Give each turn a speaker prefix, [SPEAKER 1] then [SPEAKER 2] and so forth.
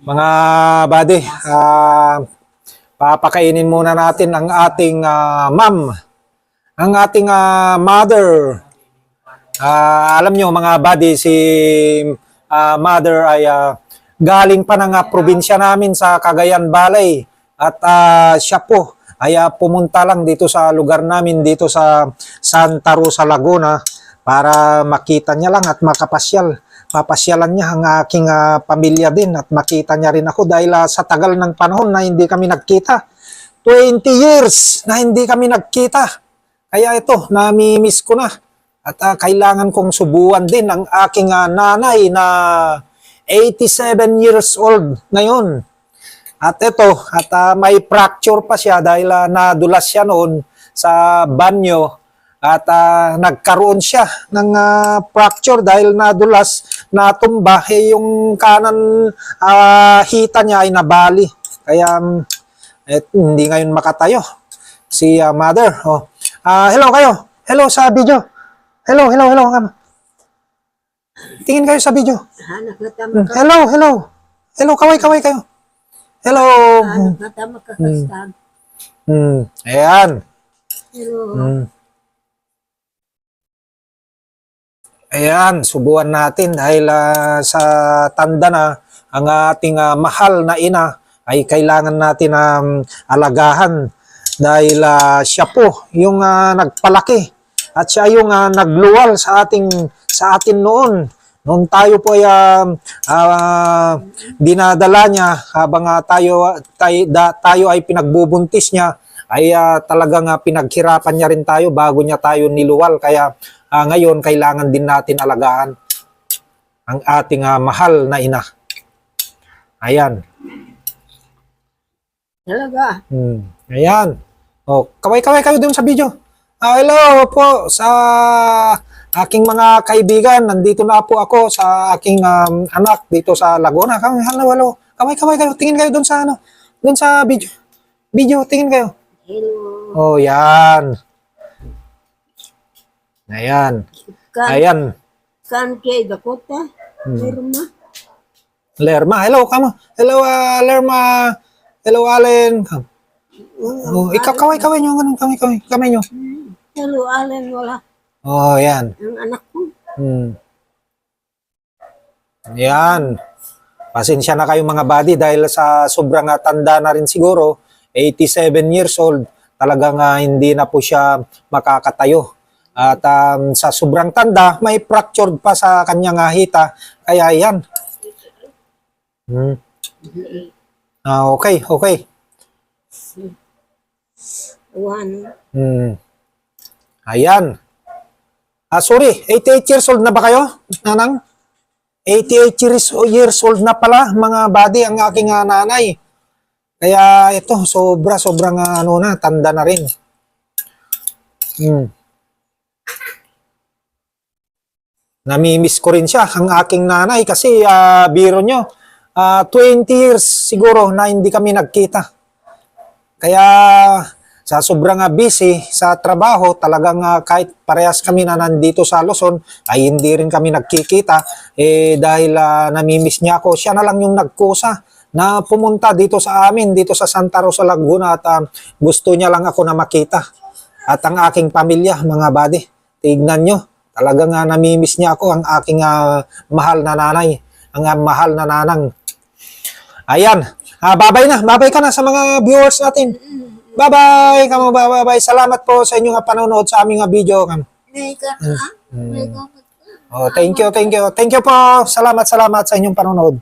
[SPEAKER 1] Mga buddy, papakainin muna natin ang ating ma'am, ang ating mother. Alam nyo mga buddy, si mother ay galing pa ng probinsya namin sa Cagayan Valley at siya po ay pumunta lang dito sa lugar namin dito sa Santa Rosa, Laguna para makita niya lang at makapasyal. Papasyalan niya ang aking pamilya din at makita niya rin ako dahil sa tagal ng panahon na hindi kami nagkita. 20 years na hindi kami nagkita. Kaya ito, nami-miss ko na. At kailangan kong subuan din ang aking nanay na 87 years old ngayon. At ito, may fracture pa siya dahil nadulas siya noon sa banyo. At nagkaroon siya ng fracture dahil nadulas, natumba, yung kanan hita niya ay nabali. Kaya hindi ngayon makatayo si mother. Hello kayo. Hello sa video. Hello. Tingin kayo sa video. Hello. Hello, kaway kayo. Hello. Ayan.
[SPEAKER 2] Hello.
[SPEAKER 1] Ayan, subuan natin dahil sa tanda na ang ating mahal na ina ay kailangan natin alagahan dahil siya po yung nagpalaki at siya yung nagluwal sa atin noon. Noon tayo po ay dinadala niya habang tayo ay pinagbubuntis niya ay talagang pinaghirapan niya rin tayo bago niya tayo niluwal. Kaya ngayon, kailangan din natin alagaan ang ating mahal na ina. Ayan.
[SPEAKER 2] Talaga?
[SPEAKER 1] Ayan. Kaway kayo dun sa video. Hello po sa aking mga kaibigan. Nandito na po ako sa aking anak dito sa Laguna. Hello. Kaway kayo. Tingin kayo dun sa dun sa video. Tingin kayo.
[SPEAKER 2] Hello.
[SPEAKER 1] Yan. Ayan.
[SPEAKER 2] Kan kay Dakota?
[SPEAKER 1] Lerma. Hello, kamo. Hello, Lerma. Hello, Allen. Ikaw, kaway nyo. Kamay nyo.
[SPEAKER 2] Hello, Allen, wala.
[SPEAKER 1] Yan.
[SPEAKER 2] Ang anak ko.
[SPEAKER 1] Yan. Pasensya na kayo mga buddy dahil sa sobrang tanda na rin siguro, 87 years old, talagang hindi na po siya makakatayo. At sa sobrang tanda, may fractured pa sa kanyang hita. Kaya yan. Okay. Ayan. Sorry, 88 years old na ba kayo, nanang? 88 years old na pala, mga buddy, ang aking nanay. Kaya ito, sobrang tanda na rin. Namimiss ko rin siya, ang aking nanay, kasi biro nyo, 20 years siguro na hindi kami nagkita. Kaya sa sobrang busy sa trabaho, talagang kahit parehas kami na nandito sa Luzon, ay hindi rin kami nagkikita. Dahil namimiss niya ako, siya na lang yung nagkusa na pumunta dito sa amin, dito sa Santa Rosa, Laguna, at gusto niya lang ako na makita. At ang aking pamilya, mga buddy, tignan nyo. Talagang namimiss niya ako, ang aking mahal na nanay, ang mahal na nanang. Ayan, babay ka na sa mga viewers natin. Bye-bye, bye-bye. Salamat po sa inyong panonood sa aming video. Thank you po. Salamat sa inyong panonood.